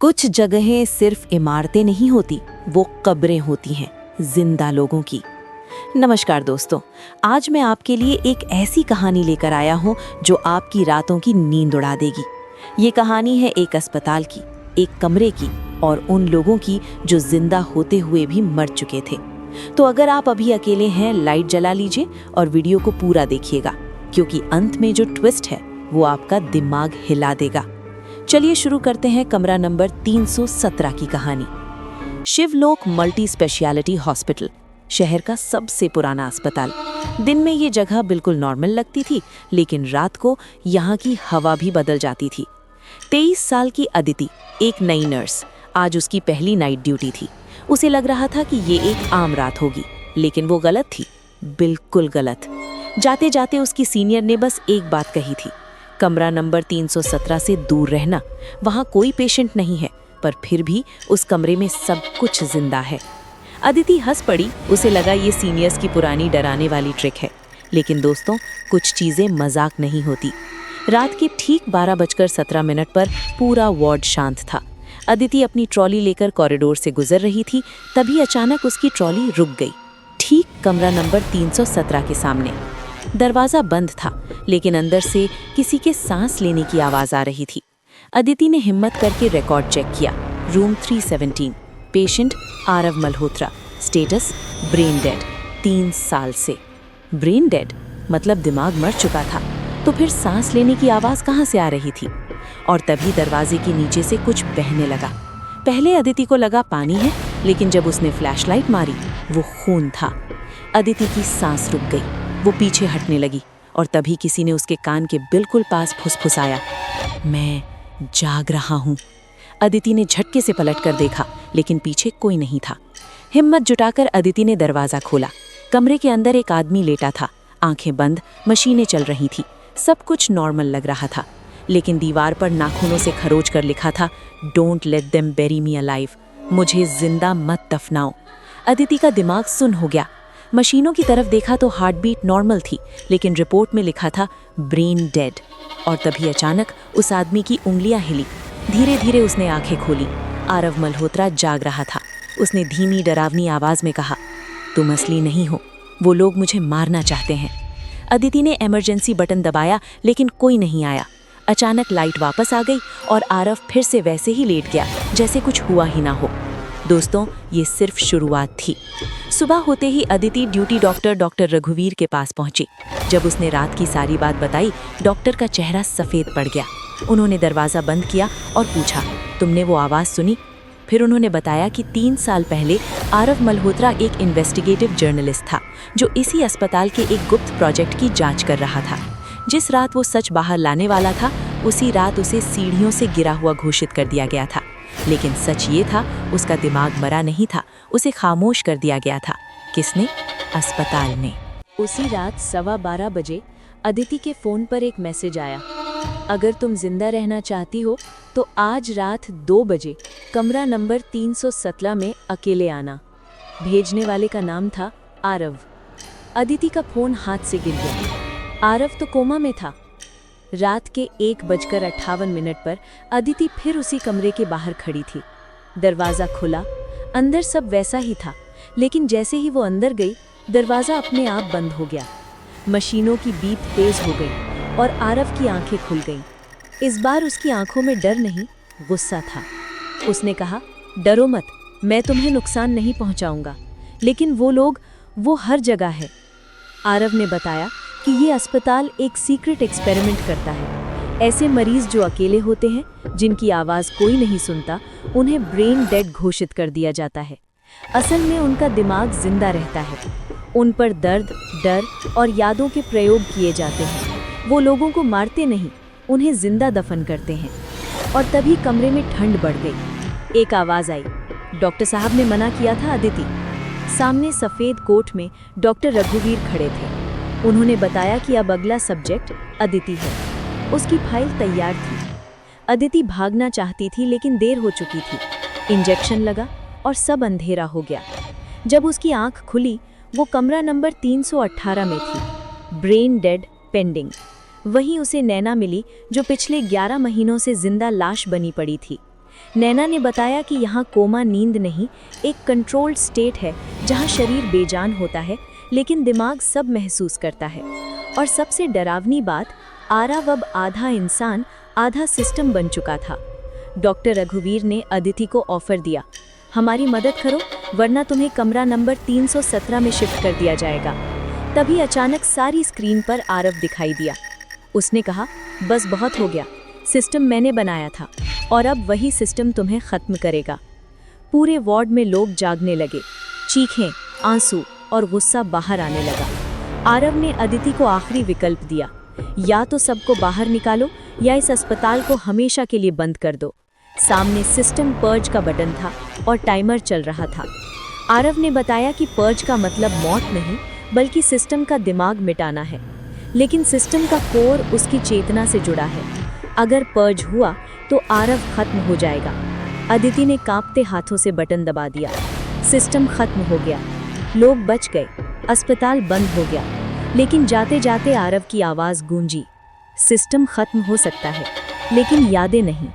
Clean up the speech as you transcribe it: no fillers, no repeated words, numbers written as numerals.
कुछ जगहें सिर्फ इमारतें नहीं होती, वो कब्रें होती हैं, जिंदा लोगों की। नमस्कार दोस्तों, आज मैं आपके लिए एक ऐसी कहानी लेकर आया हूँ जो आपकी रातों की नींद उड़ा देगी। ये कहानी है एक अस्पताल की, एक कमरे की और उन लोगों की जो जिंदा होते हुए भी मर चुके थे। तो अगर आप अभी अकेले हैं, लाइट जला लीजिए और वीडियो को पूरा देखिएगा, क्योंकि अंत में जो ट्विस्ट है वो आपका दिमाग हिला देगा। चलिए शुरू करते हैं कमरा नंबर 317 की कहानी। शिवलोक मल्टी स्पेशलिटी हॉस्पिटल, शहर का सबसे पुराना अस्पताल। दिन में ये जगह बिल्कुल नॉर्मल लगती थी, लेकिन रात को यहाँ की हवा भी बदल जाती थी। 23 साल की अदिति, एक नई नर्स, आज उसकी पहली नाइट ड्यूटी थी। उसे लग रहा था कि ये एक आम रात होगी, लेकिन वो गलत थी, बिल्कुल गलत। जाते जाते उसकी सीनियर ने बस एक बात कही थी, कमरा नंबर 317 से दूर रहना। वहाँ कोई पेशेंट नहीं है, पर फिर भी उस कमरे में सब कुछ जिंदा है। अदिति हंस पड़ी, उसे लगा ये सीनियर्स की पुरानी डराने वाली ट्रिक है। लेकिन दोस्तों, कुछ चीज़ें मजाक नहीं होती। रात के ठीक 12:17 पर पूरा वार्ड शांत था। अदिति अपनी ट्रॉली लेकर कॉरिडोर से गुजर रही थी, तभी अचानक उसकी ट्रॉली रुक गई, ठीक कमरा नंबर 317 के सामने। दरवाज़ा बंद था, लेकिन अंदर से किसी के सांस लेने की आवाज़ आ रही थी। अदिति ने हिम्मत करके रिकॉर्ड चेक किया। Room 317, patient Aarav Malhotra, status brain dead, 3 साल से। ब्रेन डेड मतलब दिमाग मर चुका था, तो फिर सांस लेने की आवाज़ कहाँ से आ रही थी? और तभी दरवाजे के नीचे से कुछ बहने लगा। पहले अदिति को लगा पानी है, लेकिन जब उसने फ्लैशलाइट मारी, वो खून था। अदिति की सांस रुक गई, वो पीछे हटने लगी और तभी किसी ने उसके कान के बिल्कुल पास फुसफुसाया, मैं जाग रहा हूँ। अदिति ने झटके से पलट कर देखा, लेकिन पीछे कोई नहीं था। हिम्मत जुटाकर अदिति ने दरवाज़ा खोला। कमरे के अंदर एक आदमी लेटा था, आंखें बंद, मशीनें चल रही थी, सब कुछ नॉर्मल लग रहा था। लेकिन दीवार पर नाखूनों से खरोच कर लिखा था, don't let them bury me alive, मुझे जिंदा मत दफनाओ। अदिति का दिमाग सुन्न हो गया। मशीनों की तरफ देखा तो हार्ट बीट नॉर्मल थी, लेकिन रिपोर्ट में लिखा था ब्रेन डेड। और तभी अचानक उस आदमी की उंगलियां हिली। धीरे धीरे उसने आंखें खोली। आरव मल्होत्रा जाग रहा था। उसने धीमी डरावनी आवाज में कहा, तुम असली नहीं हो, वो लोग मुझे मारना चाहते हैं। अदिति ने इमरजेंसी बटन दबाया, लेकिन कोई नहीं आया। अचानक लाइट वापस आ गई और आरव फिर से वैसे ही लेट गया, जैसे कुछ हुआ ही ना हो। दोस्तों, ये सिर्फ शुरुआत थी। सुबह होते ही अदिति ड्यूटी डॉक्टर रघुवीर के पास पहुंची। जब उसने रात की सारी बात बताई, डॉक्टर का चेहरा सफ़ेद पड़ गया। उन्होंने दरवाज़ा बंद किया और पूछा, तुमने वो आवाज़ सुनी? फिर उन्होंने बताया कि 3 साल पहले आरव मल्होत्रा एक इन्वेस्टिगेटिव जर्नलिस्ट था, जो इसी अस्पताल के एक गुप्त प्रोजेक्ट की जाँच कर रहा था। जिस रात वो सच बाहर लाने वाला था, उसी रात उसे सीढ़ियों से गिरा हुआ घोषित कर दिया गया था। लेकिन सच ये था, उसका दिमाग मरा नहीं था, उसे खामोश कर दिया गया था। किसने? अस्पताल ने। उसी रात 12:15 बजे अदिति के फ़ोन पर एक मैसेज आया, अगर तुम जिंदा रहना चाहती हो तो आज रात 2 बजे कमरा नंबर 317 में अकेले आना। भेजने वाले का नाम था आरव। अदिति का फ़ोन हाथ से गिर गया। आरव तो कोमा में था। रात के 1:58 पर अदिति फिर उसी कमरे के बाहर खड़ी थी। दरवाज़ा खुला, अंदर सब वैसा ही था, लेकिन जैसे ही वो अंदर गई, दरवाज़ा अपने आप बंद हो गया। मशीनों की बीप तेज हो गई और आरव की आंखें खुल गईं। इस बार उसकी आंखों में डर नहीं, गुस्सा था। उसने कहा, डरो मत, मैं तुम्हें नुकसान नहीं पहुंचाऊंगा, लेकिन वो लोग, वो हर जगह है। आरव ने बताया कि ये अस्पताल एक सीक्रेट एक्सपेरिमेंट करता है। ऐसे मरीज जो अकेले होते हैं, जिनकी आवाज़ कोई नहीं सुनता, उन्हें ब्रेन डेड घोषित कर दिया जाता है। असल में उनका दिमाग जिंदा रहता है। उन पर दर्द, डर और यादों के प्रयोग किए जाते हैं। वो लोगों को मारते नहीं, उन्हें जिंदा दफन करते हैं। और तभी कमरे में ठंड बढ़ गई। एक आवाज़ आई, डॉक्टर साहब ने मना किया था अदिति। सामने सफ़ेद कोट में डॉक्टर रघुवीर खड़े थे। उन्होंने बताया कि अब अगला सब्जेक्ट अदिति है। उसकी फाइल तैयार थी। अदिति भागना चाहती थी, लेकिन देर हो चुकी थी। इंजेक्शन लगा और सब अंधेरा हो गया। जब उसकी आंख खुली, वो कमरा नंबर 318 में थी, ब्रेन डेड पेंडिंग। वहीं उसे नैना मिली, जो पिछले 11 महीनों से जिंदा लाश बनी पड़ी थी। नैना ने बताया कि यहाँ कोमा नींद नहीं, एक कंट्रोल्ड स्टेट है जहाँ शरीर बेजान होता है लेकिन दिमाग सब महसूस करता है। और सबसे डरावनी बात, आरव अब आधा इंसान आधा सिस्टम बन चुका था। डॉक्टर रघुवीर ने अदिति को ऑफर दिया, हमारी मदद करो वरना तुम्हें कमरा नंबर 317 में शिफ्ट कर दिया जाएगा। तभी अचानक सारी स्क्रीन पर आरव दिखाई दिया। उसने कहा, बस बहुत हो गया, सिस्टम मैंने बनाया था और अब वही सिस्टम तुम्हें खत्म करेगा। पूरे वार्ड में लोग जागने लगे, चीखें, आंसू और गुस्सा बाहर आने लगा। आरव ने अदिति को आखिरी विकल्प दिया, या तो सबको बाहर निकालो या इस अस्पताल को हमेशा के लिए बंद कर दो। सामने सिस्टम पर्ज का बटन था और टाइमर चल रहा था। आरव ने बताया कि पर्ज का मतलब मौत नहीं बल्कि सिस्टम का दिमाग मिटाना है, लेकिन सिस्टम का कोर उसकी चेतना से जुड़ा है। अगर पर्ज हुआ तो आरव खत्म हो जाएगा। अदिति ने कांपते हाथों से बटन दबा दिया। सिस्टम खत्म हो गया, लोग बच गए, अस्पताल बंद हो गया। लेकिन जाते जाते आरव की आवाज़ गूंजी, सिस्टम खत्म हो सकता है लेकिन यादें नहीं।